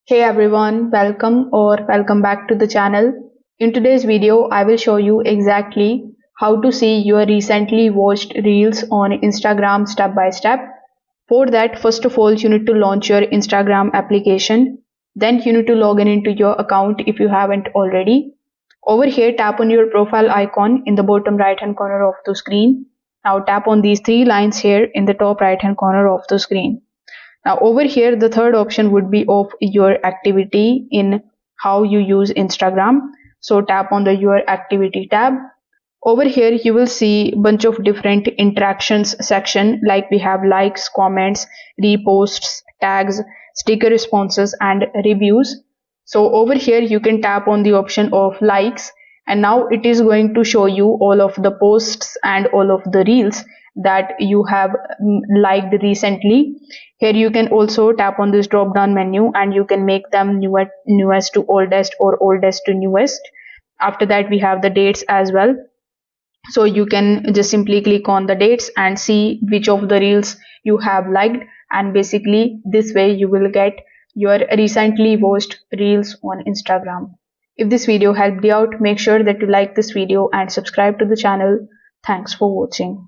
Hey everyone, welcome back to the channel. In today's video, I will show you exactly how to see your recently watched reels on Instagram step by step. For that, first of all, you need to launch your Instagram application. Then you need to log in into your account if you haven't already. Over here, tap on your profile icon in the bottom right hand corner of the screen. Now tap on these three lines here in the top right hand corner of the screen. Now over here, the third option would be of your activity in how you use Instagram. So tap on the your activity tab. Over here, you will see a bunch of different interactions section like we have likes, comments, reposts, tags, sticker responses and reviews. So over here, you can tap on the option of likes and now it is going to show you all of the posts and all of the reels that you have liked recently. Here you can also tap on this drop down menu and you can make them newest to oldest or oldest to newest. After that, we have the dates as well, so you can just simply click on the dates and see which of the reels you have liked, and basically this way you will get your recently watched reels on Instagram. If this video helped you out, make sure that you like this video and subscribe to the channel. Thanks for watching.